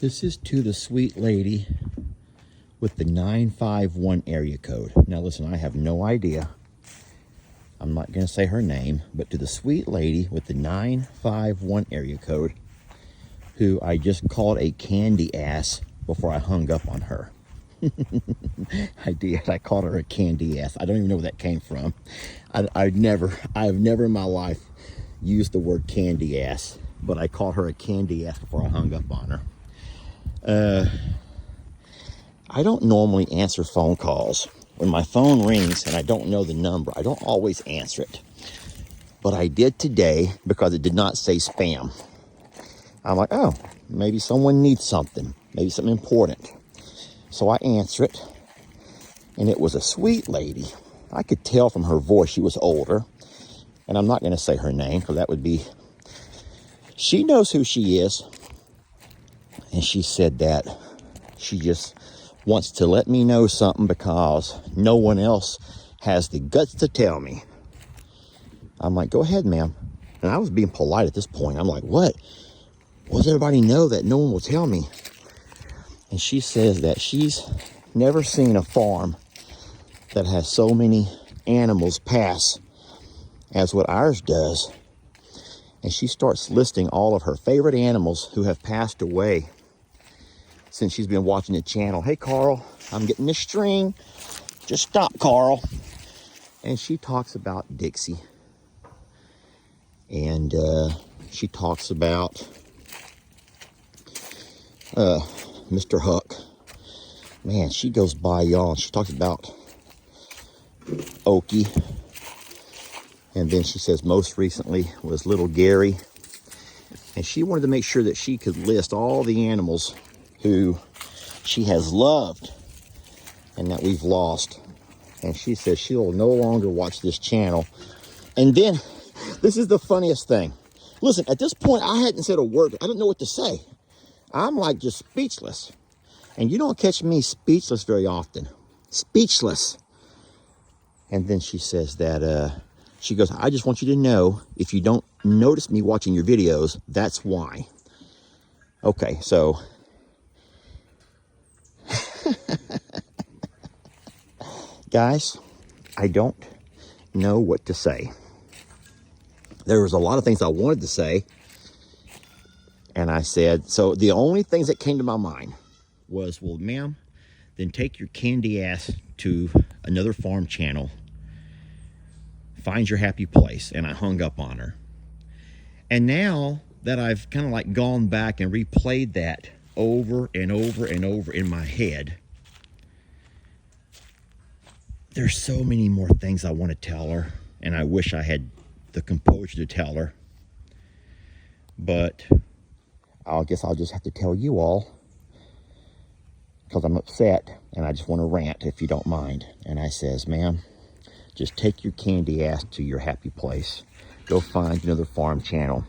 This is to the sweet lady with the 951 area code. Now listen, I have no idea. I'm not going to say her name, but to the sweet lady with the 951 area code, who I just called a candy ass before I hung up on her. I did. I called her a candy ass. I don't even know where that came from. I've never in my life used the word candy ass, but I called her a candy ass before I hung up on her. I don't normally answer phone calls. When my phone rings and I don't know the number, I don't always answer it. But I did today because it did not say spam. I'm like, oh, maybe someone needs something. Maybe something important. So I answer it. And it was a sweet lady. I could tell from her voice she was older. And I'm not going to say her name because that would be... She knows who she is. And she said that she just wants to let me know something because no one else has the guts to tell me. I'm like, go ahead, ma'am. And I was being polite at this point. I'm like, what? Well, does everybody know that no one will tell me? And she says that she's never seen a farm that has so many animals pass as what ours does. And she starts listing all of her favorite animals who have passed away since she's been watching the channel. Hey, Carl, I'm getting the string. Just stop, Carl. And she talks about Dixie. And she talks about Mr. Huck. Man, she goes by y'all. She talks about Okie. And then she says most recently was little Gary. And she wanted to make sure that she could list all the animals who she has loved and that we've lost. And she says she'll no longer watch this channel. And then, this is the funniest thing. Listen, at this point, I hadn't said a word. I don't know what to say. I'm like just speechless. And you don't catch me speechless very often. Speechless. And then she says that, she goes, I just want you to know, if you don't notice me watching your videos, that's why. Okay, so... Guys, I don't know what to say. There was a lot of things I wanted to say. And I said, so the only things that came to my mind was, well, ma'am, then take your candy ass to another farm channel. Find your happy place. And I hung up on her. And now that I've kind of like gone back and replayed that over and over and over in my head, there's so many more things I want to tell her, and I wish I had the composure to tell her. But I guess I'll just have to tell you all because I'm upset and I just want to rant if you don't mind. And I says, ma'am, just take your candy ass to your happy place. Go find another farm channel.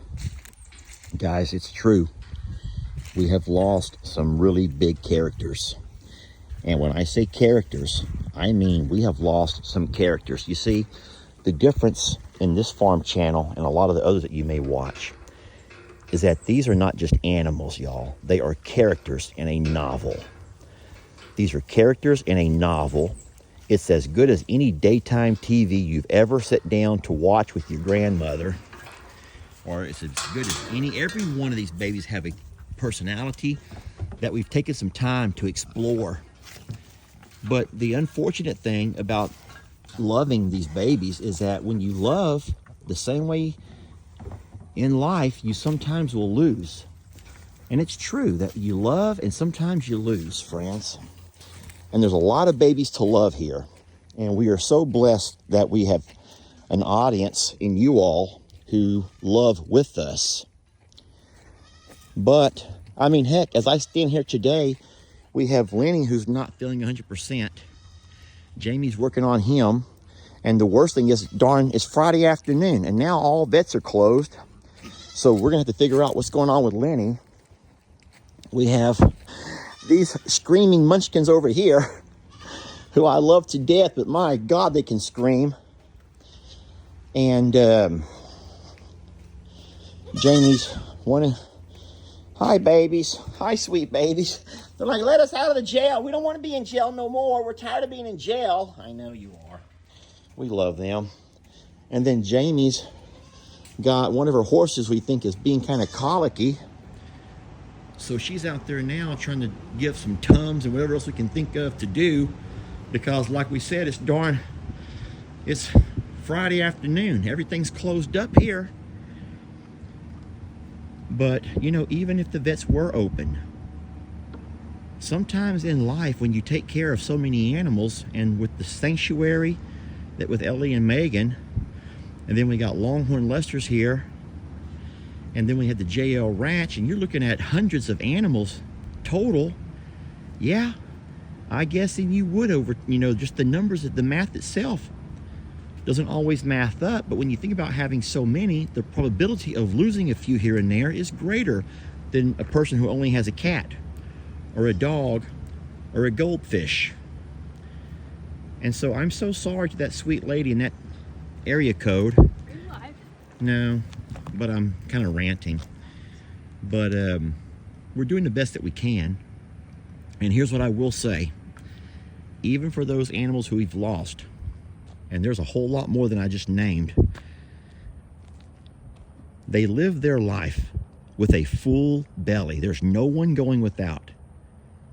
Guys, it's true. We have lost some really big characters. And when I say characters, I mean we have lost some characters. You see, the difference in this farm channel and a lot of the others that you may watch is that these are not just animals, y'all. They are characters in a novel. These are characters in a novel. It's as good as any daytime TV you've ever sat down to watch with your grandmother. Or it's as good as every one of these babies have a personality that we've taken some time to explore. But the unfortunate thing about loving these babies is that when you love the same way in life, you sometimes will lose. And it's true that you love and sometimes you lose, friends. And there's a lot of babies to love here. And we are so blessed that we have an audience in you all who love with us. But, I mean, heck, as I stand here today, we have Lenny who's not feeling 100%. Jamie's working on him. And the worst thing is, darn, it's Friday afternoon. And now all vets are closed. So we're going to have to figure out what's going on with Lenny. We have these screaming munchkins over here who I love to death. But my God, they can scream. And Jamie's wanting... Hi, babies. Hi, sweet babies. They're like, let us out of the jail. We don't want to be in jail no more. We're tired of being in jail. I know you are. We love them. And then Jamie's got one of her horses we think is being kind of colicky. So she's out there now trying to give some Tums and whatever else we can think of to do. Because like we said, it's Friday afternoon. Everything's closed up here. But, you know, even if the vets were open, sometimes in life when you take care of so many animals, and with the sanctuary that with Ellie and Megan, and then we got Longhorn Lester's here, and then we had the JL Ranch, and you're looking at hundreds of animals total. Yeah, I guess and you would over, you know, just the numbers of the math itself doesn't always math up, but when you think about having so many, the probability of losing a few here and there is greater than a person who only has a cat or a dog or a goldfish. And so I'm so sorry to that sweet lady in that area code. Are you live? No, but I'm kind of ranting. But we're doing the best that we can. And here's what I will say. Even for those animals who we've lost, and there's a whole lot more than I just named, they live their life with a full belly. There's no one going without.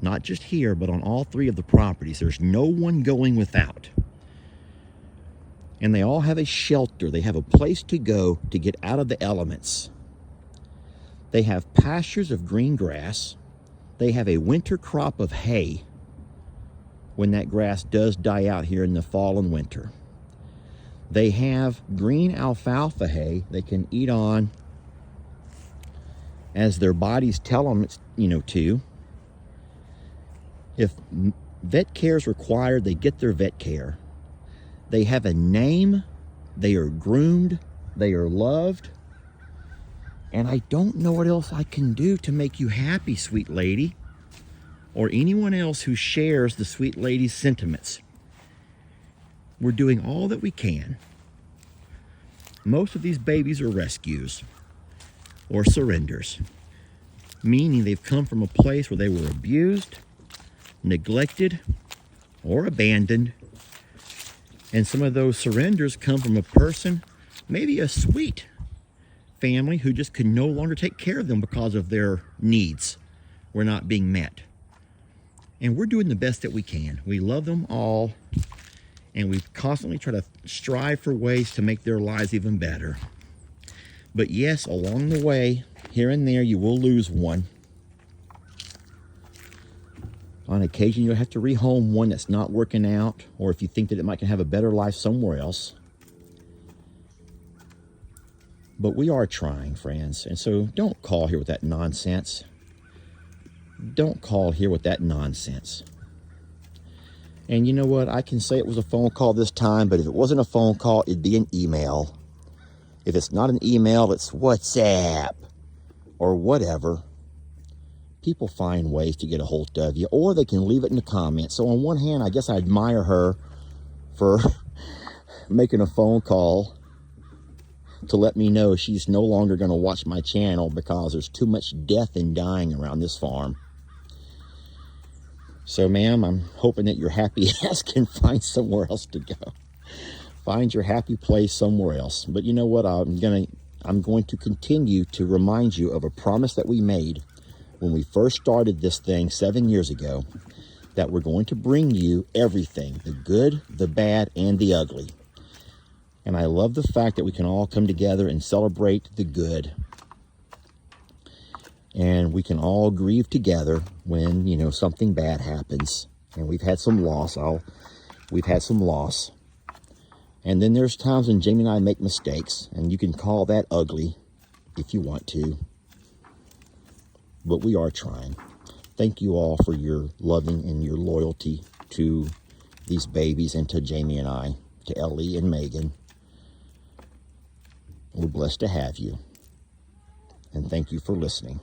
Not just here, but on all three of the properties. There's no one going without. And they all have a shelter. They have a place to go to get out of the elements. They have pastures of green grass. They have a winter crop of hay when that grass does die out here in the fall and winter. They have green alfalfa hay they can eat on as their bodies tell them it's, you know, to. If vet care is required, they get their vet care. They have a name, they are groomed, they are loved. And I don't know what else I can do to make you happy, sweet lady, or anyone else who shares the sweet lady's sentiments. We're doing all that we can. Most of these babies are rescues or surrenders, meaning they've come from a place where they were abused, neglected, or abandoned. And some of those surrenders come from a person, maybe a sweet family, who just could no longer take care of them because of their needs were not being met. And we're doing the best that we can. We love them all, and we constantly try to strive for ways to make their lives even better. But yes, along the way, here and there, you will lose one. On occasion, you'll have to rehome one that's not working out, or if you think that it might have a better life somewhere else. But we are trying, friends, and so don't call here with that nonsense. Don't call here with that nonsense. And you know what? I can say it was a phone call this time, but if it wasn't a phone call, it'd be an email. If it's not an email, it's WhatsApp or whatever. People find ways to get a hold of you, or they can leave it in the comments. So on one hand, I guess I admire her for making a phone call to let me know she's no longer going to watch my channel because there's too much death and dying around this farm. So, ma'am, I'm hoping that your happy ass can find somewhere else to go. Find your happy place somewhere else. But you know what? I'm going to continue to remind you of a promise that we made when we first started this thing 7 years ago, that we're going to bring you everything, the good, the bad, and the ugly. And I love the fact that we can all come together and celebrate the good. And we can all grieve together when, you know, something bad happens. And we've had some loss. We've had some loss. And then there's times when Jamie and I make mistakes, and you can call that ugly if you want to. But we are trying. Thank you all for your loving and your loyalty to these babies and to Jamie and I, to Ellie and Megan. We're blessed to have you. And thank you for listening.